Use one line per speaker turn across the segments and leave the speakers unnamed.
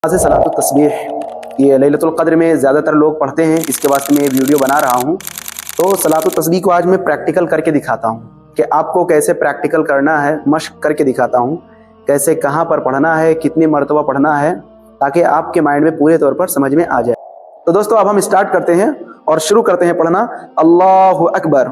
से सलातुत तस्बीह ये लैलतुल क़द्र में ज़्यादातर लोग पढ़ते हैं, इसके वास्ते मैं वीडियो बना रहा हूँ। तो सलातुत तस्बीह को आज मैं प्रैक्टिकल करके दिखाता हूँ कि आपको कैसे प्रैक्टिकल करना है, मश्क करके दिखाता हूँ कैसे कहाँ पर पढ़ना है, कितनी मरतबा पढ़ना है, ताकि आपके माइंड में पूरे तौर पर समझ में आ जाए। तो दोस्तों अब हम स्टार्ट करते हैं और शुरू करते हैं पढ़ना। अल्लाहु अकबर।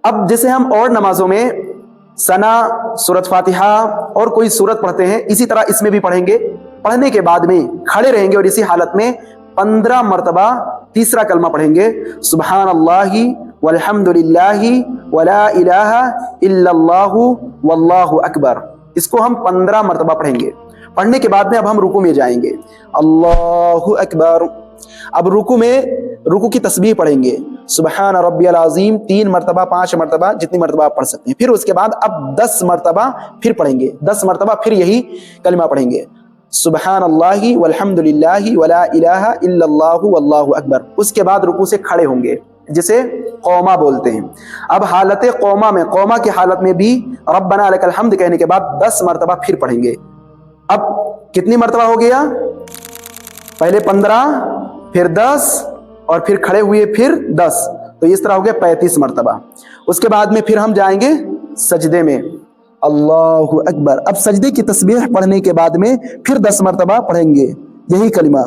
अब जैसे हम और नमाजों में सना, सूरत फातिहा और कोई सूरत पढ़ते हैं, इसी तरह इसमें भी पढ़ेंगे। पढ़ने के बाद में खड़े रहेंगे और इसी हालत में 15 मरतबा तीसरा कलमा पढ़ेंगे, सुबहान अल्लाहि वल्हम्दुलिल्लाहि वला इलाहा इल्लल्लाहु वल्लाहु अकबर। इसको हम 15 मरतबा पढ़ेंगे। पढ़ने के बाद में अब हम रुकू में जाएंगे, अल्लाहु अकबर। अब रुकू की तस्बीह पढ़ेंगे, सुबहान रब्बियल अज़ीम 3 मरतबा, 5 मरतबा, जितनी मरतबा आप पढ़ सकते हैं। फिर उसके बाद अब 10 मरतबा फिर पढ़ेंगे, 10 मरतबा फिर यही कलिमा पढ़ेंगे, सुबहान अल्लाहि वल्हम्दुलिल्लाहि वला इलाहा इल्लल्लाहु वल्लाहु अकबर। उसके बाद रुकू से खड़े होंगे, जिसे कौमा बोलते हैं। अब हालत कौमा में, कौमा की हालत में भी रब्बना लकल हम्द कहने के बाद 10 मरतबा फिर पढ़ेंगे। अब कितनी मरतबा हो गया? पहले 15, फिर 10 और फिर खड़े हुए फिर 10, तो इस तरह हो गया 35 मरतबा। उसके बाद में फिर हम जाएंगे सजदे में, अल्लाहु अकबर। अब सजदे की तस्बीह पढ़ने के बाद में फिर 10 मरतबा पढ़ेंगे यही कलिमा।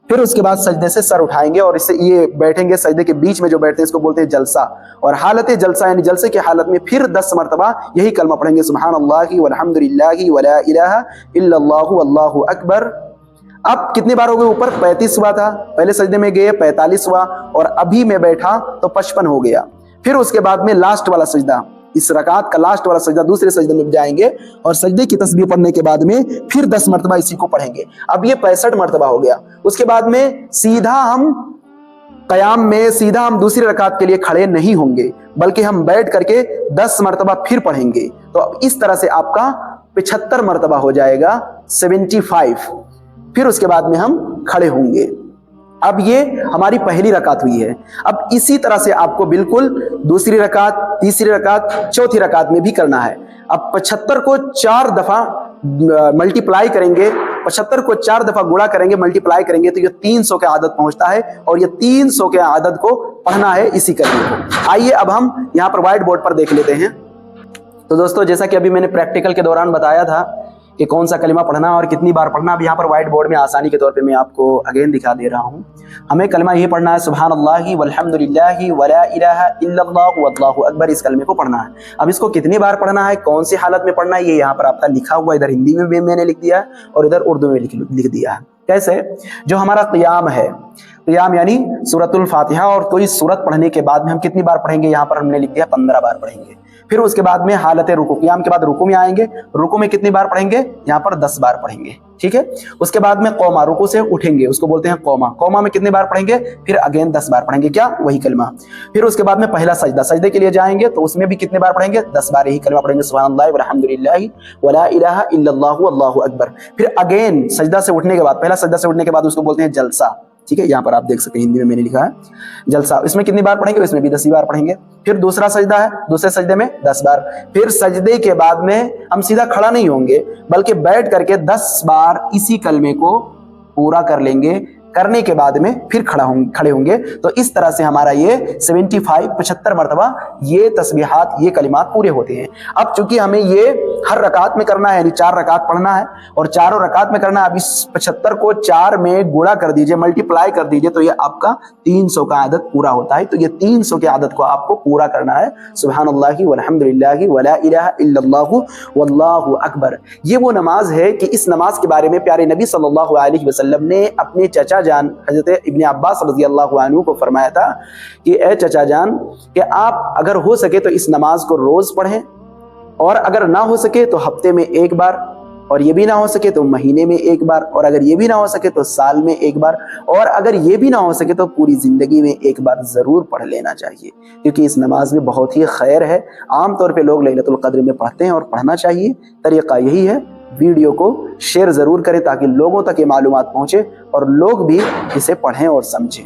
फिर उसके बाद सजदे से सर उठाएंगे और इससे ये बैठेंगे, सजदे के बीच में जो बैठते हैं इसको बोलते हैं जलसा। और हालत जलसा यानी जलसे की हालत में फिर 10 मरतबा यही कलमा पढ़ेंगे, सुब्हान अल्लाहि वल्हम्दुलिल्लाहि वला इलाहा इल्लल्लाहु वल्लाहु अकबर। अब कितनी बार हो गए? ऊपर 35 हुआ था, पहले सजदे में गए 45 हुआ, और अभी मैं बैठा तो 55 हो गया। फिर उसके बाद में लास्ट वाला सजदा, इस रकात का लास्ट वाला सजदा, दूसरे सजदे में जाएंगे और सजदे की तस्बीह पढ़ने के बाद में फिर 10 मरतबा इसी को पढ़ेंगे। अब ये 65 मरतबा हो गया। उसके बाद में सीधा हम क़याम में, सीधा हम दूसरी रकात के लिए खड़े नहीं होंगे, बल्कि हम बैठ करके 10 मरतबा फिर पढ़ेंगे। तो इस तरह से आपका 75 मरतबा हो जाएगा, 75। फिर उसके बाद में हम खड़े होंगे। अब ये हमारी पहली रकात हुई है। अब इसी तरह से आपको बिल्कुल दूसरी रकात, तीसरी रकात, चौथी रकात में भी करना है। अब 75 को 4 दफा मल्टीप्लाई करेंगे, 75 को 4 दफा गुणा करेंगे, मल्टीप्लाई करेंगे, तो ये 300 के आदत पहुंचता है, और ये 300 के आदत को पढ़ना है इसी कलिमे को। आइए अब हम यहाँ पर व्हाइट बोर्ड पर देख लेते हैं। तो दोस्तों जैसा कि अभी मैंने प्रैक्टिकल के दौरान बताया था कि कौन सा कलिमा पढ़ना और कितनी बार पढ़ना, अब यहाँ पर व्हाइट बोर्ड में आसानी के तौर पे मैं आपको अगेन दिखा दे रहा हूँ। हमें कलिमा ये पढ़ना है, सुब्हान अल्लाहि वल्हम्दुलिल्लाहि वला इलाहा इल्लल्लाहु वल्लाहु अकबर। इस कलिमे को पढ़ना है। अब इसको कितनी बार पढ़ना है, कौन सी हालत में पढ़ना है, ये यहाँ पर आपका लिखा हुआ, इधर हिंदी में भी मैंने लिख दिया है और इधर उर्दू में लिख दिया है। कैसे? जो हमारा क़ियाम है, क़ियाम यानी सूरतुल फातिहा और कोई सूरत पढ़ने के बाद में हम कितनी बार पढ़ेंगे, यहाँ पर हमने लिख दिया 15 बार पढ़ेंगे। फिर उसके बाद में हालत रुकू, क़ियाम के बाद रुकू में आएंगे, रुकू में कितनी बार पढ़ेंगे, यहाँ पर 10 बार पढ़ेंगे, ठीक है। उसके बाद में कौमा, रुकू से उठेंगे, उसको बोलते हैं कौमा। कौमा में कितनी बार पढ़ेंगे, फिर अगेन 10 बार पढ़ेंगे, क्या? वही कलमा। फिर उसके बाद में पहला सजदा, सजदे के लिए जाएंगे तो उसमें भी कितनी बार पढ़ेंगे, 10 बार यही कलमा पढ़ेंगे, सुब्हान अल्लाहि वल्हम्दुलिल्लाहि वला इलाहा इल्लल्लाहु वल्लाहु अकबर। फिर अगेन सजदा से उठने के बाद, पहला सजदा से उठने के बाद उसको बोलते हैं जलसा, ठीक है। यहाँ पर आप देख सकते हैं हिंदी में मैंने लिखा है जलसा। इसमें कितनी बार पढ़ेंगे, इसमें भी 10 बार पढ़ेंगे। फिर दूसरा सजदा है, दूसरे सजदे में 10 बार। फिर सजदे के बाद में हम सीधा खड़ा नहीं होंगे, बल्कि बैठ करके 10 बार इसी कलमे को पूरा कर लेंगे। करने के बाद में फिर खड़े होंगे। तो इस तरह से हमारा ये 75 मरतबा ये तस्बीहात, ये कलिमात पूरे होते हैं। अब चूंकि हमें ये हर रकात में करना है, यानी 4 रकात पढ़ना है और चारों रकात में करना है। अब इस 75 को 4 में गुणा कर दीजिए, मल्टीप्लाई कर दीजिए, तो ये आपका 300 का आदत पूरा होता है। तो ये 300 के आदत को आपको पूरा करना है, सुब्हान अल्लाहि वल्हम्दुलिल्लाहि वला इलाहा इल्लल्लाहु वल्लाहु अकबर। ये वो नमाज है कि इस नमाज के बारे में प्यारे नबी सल्लल्लाहु अलैहि वसल्लम ने अपने चचा जान हजरत इब्न अब्बास रज़ियल्लाहु अन्हु को फरमाया था कि ए चचा जान, कि आप अगर हो सके तो इस नमाज को रोज पढ़ें, और अगर ना हो सके तो हफ्ते में 1 बार, और ये भी ना हो सके तो महीने में 1 बार, और अगर ये भी ना हो सके तो साल में 1 बार, और अगर ये भी ना हो सके तो पूरी जिंदगी में 1 बार जरूर पढ़ लेना चाहिए, क्योंकि इस नमाज में बहुत ही खैर है। आमतौर पे लोग लैलतुल क़द्र में पढ़ते हैं और पढ़ना चाहिए। तरीका यही है, वीडियो को शेयर जरूर करें ताकि लोगों तक ये मालूमात पहुंचे और लोग भी इसे पढ़ें और समझें।